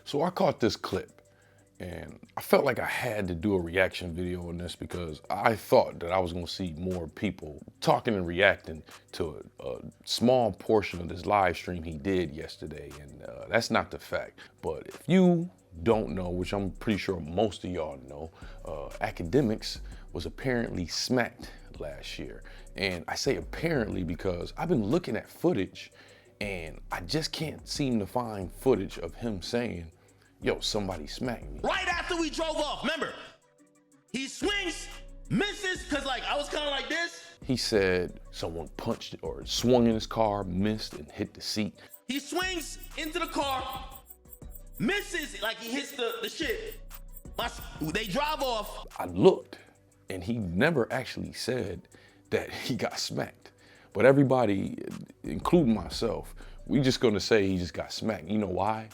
So I caught this clip and I felt like I had to do a reaction video on this because I thought that I was gonna see more people talking and reacting to a small portion of this live stream he did yesterday, and that's not the fact. But if you don't know, which I'm pretty sure most of y'all know, Akademiks was apparently smacked last year. And I say apparently because I've been looking at footage and I just can't seem to find footage of him saying, yo, somebody smacked me. Right after we drove off, remember? He swings, misses, cause like I was kind of like this. He said someone punched or swung in his car, missed and hit the seat. He swings into the car, misses, like he hits the shit. They drive off. I looked and he never actually said that he got smacked. But everybody, including myself, we just gonna say he just got smacked. You know why?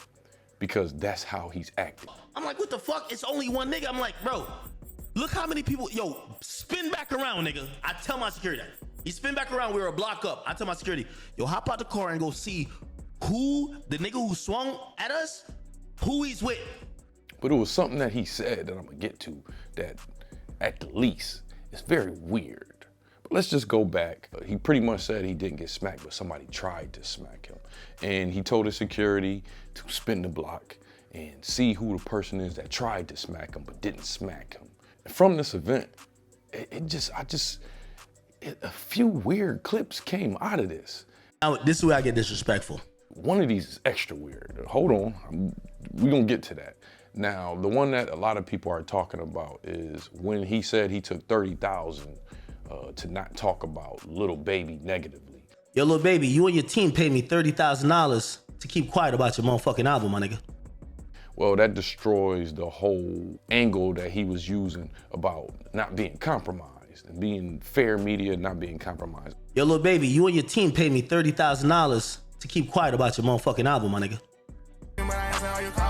Because that's how he's acting. I'm like, what the fuck? It's only one nigga. I'm like, bro, look how many people, yo, spin back around, nigga. I tell my security that. He spin back around, we were a block up. I tell my security, yo, hop out the car and go see who, the nigga who swung at us, who he's with. But it was something that he said that I'm gonna get to that at the least is very weird. But let's just go back. He pretty much said he didn't get smacked, but somebody tried to smack him. And he told his security to spin the block and see who the person is that tried to smack him but didn't smack him. And from this event, a few weird clips came out of this. Now, this is where I get disrespectful. One of these is extra weird. Hold on, we're gonna get to that. Now, the one that a lot of people are talking about is when he said he took 30,000 to not talk about Lil Baby negatively. Yo, Lil Baby, you and your team paid me $30,000 to keep quiet about your motherfucking album, my nigga. Well, that destroys the whole angle that he was using about not being compromised and being fair media, not being compromised. Yo, Lil Baby, you and your team paid me $30,000 to keep quiet about your motherfucking album, my nigga.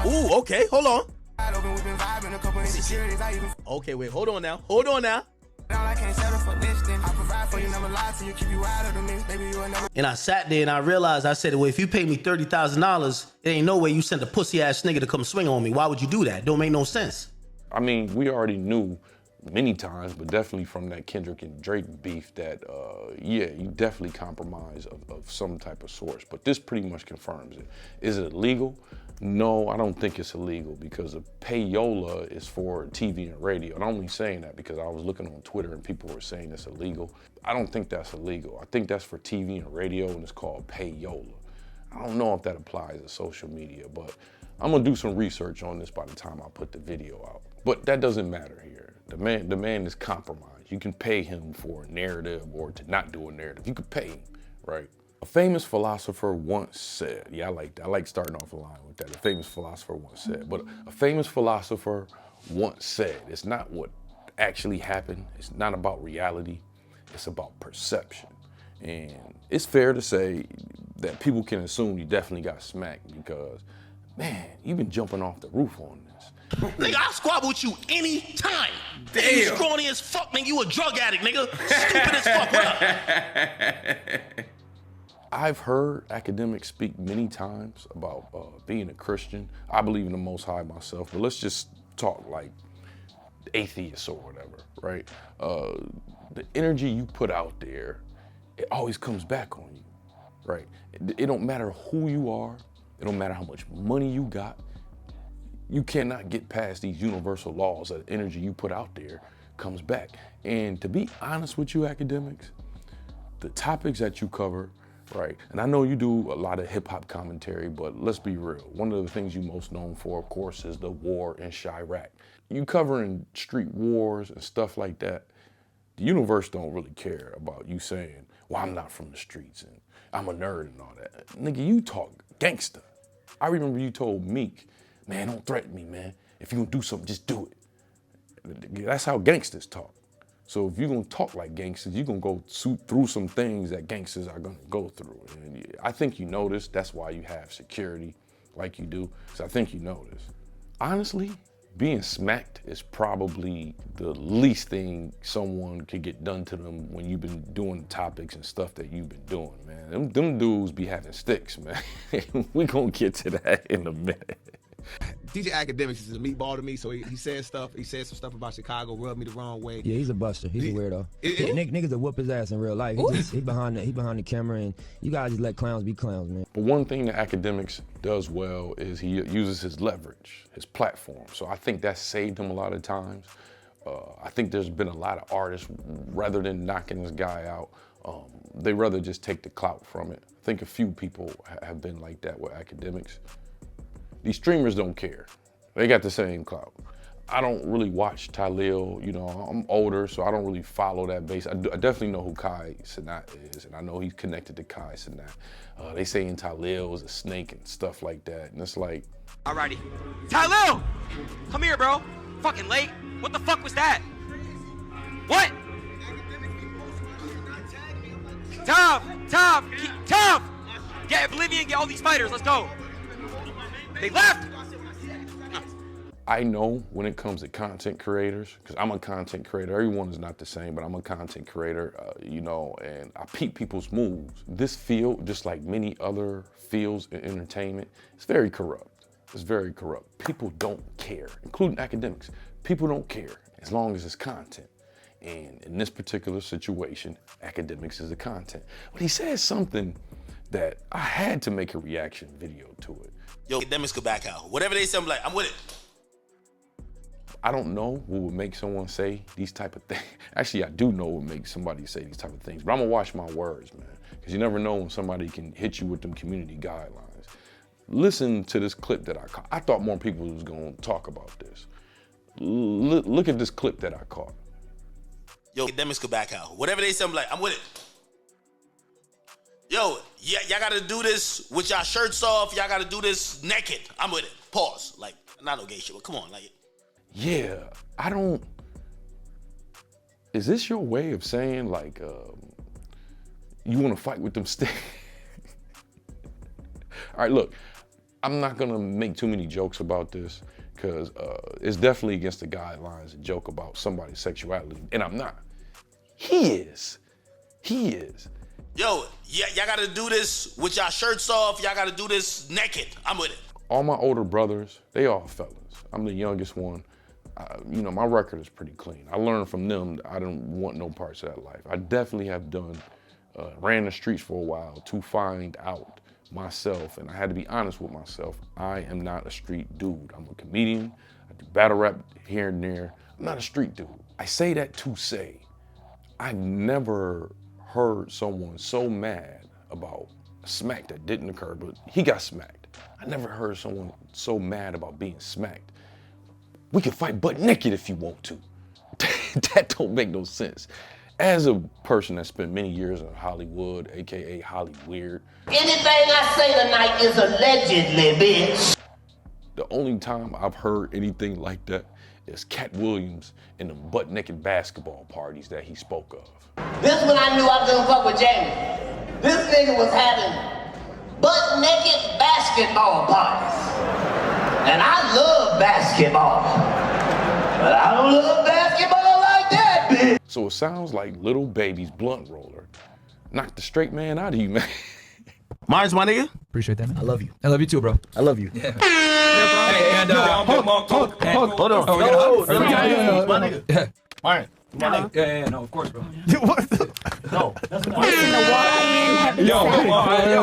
Ooh, okay, hold on. Okay, wait, hold on now. Hold on now. And I sat there and I realized, I said, well, if you pay me $30,000, it ain't no way you sent a pussy ass nigga to come swing on me. Why would you do that? Don't make no sense. I mean, we already knew many times, but definitely from that Kendrick and Drake beef that, yeah, you definitely compromise of some type of source. But this pretty much confirms it. Is it illegal? No, I don't think it's illegal because a payola is for TV and radio. And I'm only saying that because I was looking on Twitter and people were saying it's illegal. I don't think that's illegal. I think that's for TV and radio and it's called payola. I don't know if that applies to social media, but I'm gonna do some research on this by the time I put the video out. But that doesn't matter here. The man is compromised. You can pay him for a narrative or to not do a narrative. You could pay him, right? A famous philosopher once said, yeah, I like that. I like starting off a line with that. A famous philosopher once said, but a famous philosopher once said, it's not what actually happened. It's not about reality. It's about perception. And it's fair to say that people can assume you definitely got smacked because, man, you've been jumping off the roof on this. Nigga, I'll squabble with you anytime. Damn. Nigga, you scrawny as fuck, nigga. You a drug addict, nigga. Stupid as fuck. What up? I've heard Akademiks speak many times about being a Christian. I believe in the Most High myself, but let's just talk like atheists or whatever, right? The energy you put out there, it always comes back on you, right? It don't matter who you are. It don't matter how much money you got. You cannot get past these universal laws that the energy you put out there comes back. And to be honest with you, Akademiks, the topics that you cover, right? And I know you do a lot of hip hop commentary, but let's be real. One of the things you're most known for, of course, is the war in Chirac. You covering street wars and stuff like that. The universe don't really care about you saying, well, I'm not from the streets and I'm a nerd and all that. Nigga, you talk gangster. I remember you told Meek, man, don't threaten me, man. If you're gonna do something, just do it. That's how gangsters talk. So if you're gonna talk like gangsters, you're gonna go through some things that gangsters are gonna go through. And I think you know this. That's why you have security like you do. So I think you know this. Honestly, being smacked is probably the least thing someone could get done to them when you've been doing the topics and stuff that you've been doing, man. Them dudes be having sticks, man. We gonna get to that in a minute. DJ Akademiks is a meatball to me, so he said stuff. He said some stuff about Chicago, rubbed me the wrong way. Yeah, he's a buster. He's a weirdo. Niggas will whoop his ass in real life. He behind the camera, and you guys just let clowns be clowns, man. But one thing that Akademiks does well is he uses his leverage, his platform. So I think that saved him a lot of times. I think there's been a lot of artists, rather than knocking this guy out, they rather just take the clout from it. I think a few people have been like that with Akademiks. These streamers don't care. They got the same clout. I don't really watch Talil, you know, I'm older, so I don't really follow that base. I definitely know who Kai Cenat is, and I know he's connected to Kai Cenat. They saying Talil is a snake and stuff like that, and it's like... Alrighty. Talil! Come here, bro. Fucking late. What the fuck was that? What? Tom! Get Oblivion, get all these fighters, let's go. They left! I know when it comes to content creators, because I'm a content creator, everyone is not the same, but I'm a content creator, you know, and I peep people's moves. This field, just like many other fields in entertainment, it's very corrupt. It's very corrupt. People don't care, including Akademiks. People don't care as long as it's content. And in this particular situation, Akademiks is the content. But he says something that I had to make a reaction video to it. Yo, Akademiks go back out. Whatever they say, I'm like, I'm with it. I don't know what would make someone say these type of things. Actually, I do know what would make somebody say these type of things, but I'm gonna watch my words, man, because you never know when somebody can hit you with them community guidelines. Listen to this clip that I caught. I thought more people was gonna talk about this. Look at this clip that I caught. Yo, Akademiks go back out. Whatever they say, I'm like, I'm with it. Yo, yeah, y'all gotta do this with y'all shirts off. Y'all gotta do this naked. I'm with it. Pause. Like, not no gay shit, but come on, like. Yeah, I don't. Is this your way of saying like you want to fight with them sticks? All right, look, I'm not gonna make too many jokes about this because it's definitely against the guidelines to joke about somebody's sexuality, and I'm not. He is. Yo, yeah, y'all gotta do this with y'all shirts off. Y'all gotta do this naked. I'm with it. All my older brothers, they all fellas. I'm the youngest one. You know, my record is pretty clean. I learned from them that I don't want no parts of that life. I definitely have ran the streets for a while to find out myself, and I had to be honest with myself. I am not a street dude. I'm a comedian. I do battle rap here and there. I'm not a street dude. I say that to say, I've never heard someone so mad about a smack that didn't occur, but he got smacked. I never heard someone so mad about being smacked. We can fight butt naked if you want to. That don't make no sense. As a person that spent many years in Hollywood, AKA Hollyweird. Anything I say tonight is allegedly, bitch. The only time I've heard anything like that is Cat Williams in the butt naked basketball parties that he spoke of. This when I knew I was gonna fuck with Jamie. This nigga was having butt naked basketball parties. And I love basketball. But I don't love basketball like that, bitch. So it sounds like Lil Baby's blunt roller knocked the straight man out of you, man. Mine's my nigga. Appreciate that, man. I love you. I love you too, bro. I love you. Yeah. Hey, and Hold on. Oh, My nigga. yeah. Myron. Yeah, no, of course, bro. What the? No. That's not Yo,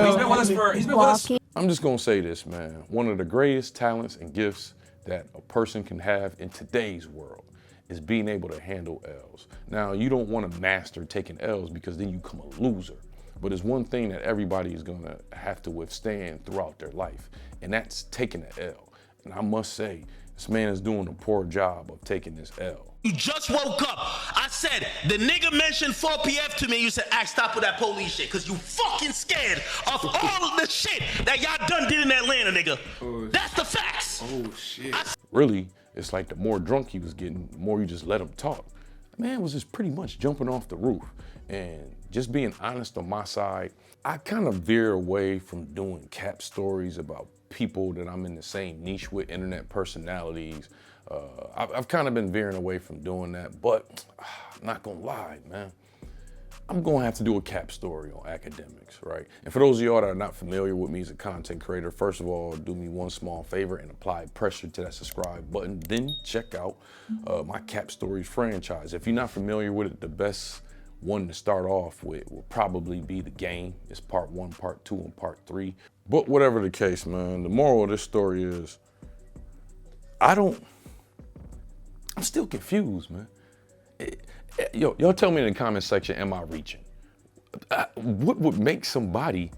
he's been with us. I'm just gonna say this, man. One of the greatest talents and gifts that a person can have in today's world is being able to handle L's. Now, you don't wanna master taking L's because then you become a loser. But it's one thing that everybody is gonna have to withstand throughout their life, and that's taking an L. And I must say, this man is doing a poor job of taking this L. You just woke up. I said, the nigga mentioned 4PF to me. You said, stop with that police shit, because you fucking scared of all of the shit that y'all done did in Atlanta, nigga. That's the facts. Oh, shit. Really, it's like the more drunk he was getting, the more you just let him talk. The man was just pretty much jumping off the roof. And just being honest on my side, I kind of veer away from doing cap stories about people that I'm in the same niche with, internet personalities. I've kind of been veering away from doing that, but I'm not gonna lie, man. I'm gonna have to do a cap story on Akademiks, right? And for those of y'all that are not familiar with me as a content creator, first of all, do me one small favor and apply pressure to that subscribe button. Then check out my Cap Stories franchise. If you're not familiar with it, the best one to start off with will probably be The Game. It's part 1, part 2, and part 3. But whatever the case, man, the moral of this story is, I'm still confused, man. Y'all tell me in the comment section, am I reaching? What would make somebody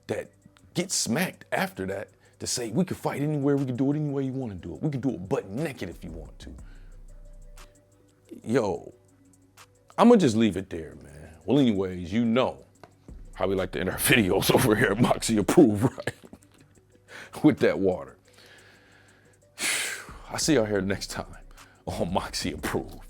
that gets smacked after that to say, we can fight anywhere, we can do it any way you want to do it. We can do it butt naked if you want to. Yo, I'm gonna just leave it there, man. Well, anyways, you know how we like to end our videos over here at Moxy Approved, right? With that water. I'll see y'all here next time on Moxy Approved.